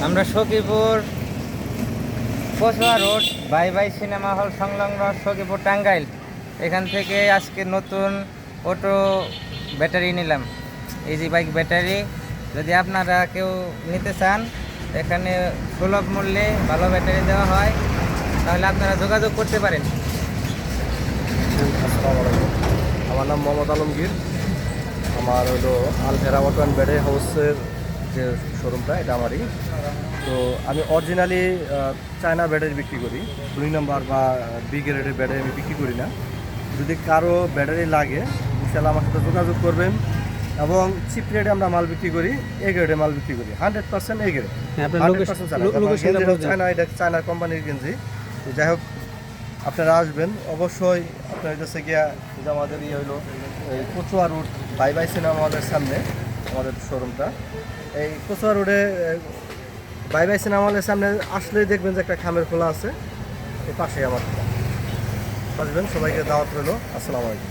আমরা Sakhipur Kachua road bye bye cinema hall সংলগ্ন সখীপুর টাঙ্গাইল। এখান থেকে আজকে নতুন অটো ব্যাটারি নিলাম, ইজি বাইক ব্যাটারি। যদি আপনারা কেউ নিতে চান, এখানে সুলভ মূল্যে ভালো ব্যাটারি দেওয়া হয়, তাহলে আপনারা যোগাযোগ করতে পারেন। আসসালামু আলাইকুম, আমার নাম মোহাম্মদ আলমগীর। আমার হলো আলভেরা অটো অ্যান্ড ব্যাটারি হাউসের যে শোরুমটা, এটা আমারই। তো আমি অরিজিনালি চায়না ব্যাটারি বিক্রি করি, 2 নম্বর বা বি গ্রেডের ব্যাটারি আমি বিক্রি করি না। যদি কারো ব্যাটারি লাগে, ইনশাআল্লাহ আমার সাথে যোগাযোগ করবেন। এবং চিপ রেটে আমরা মাল বিক্রি করি, এ গ্রেডে মাল বিক্রি করি, 100% এ গ্রেড, 100% চায়না। এটা চায়না কোম্পানির গেঞ্জি। তো যাই হোক, আপনারা আসবেন অবশ্যই। আপনার কাছে গিয়া যে আমাদের হইলো এই Kachua road bye bye cinema হলের সামনে আমাদের শোরুমটা। এই কচুয়া রোডে বাই বাই সিনেমা হলের সামনে আসলেই দেখবেন যে একটা খামের খোলা আছে, এই পাশেই আমার আসবেন। সবাইকে দাওয়াত রইল। আসসালামু আলাইকুম।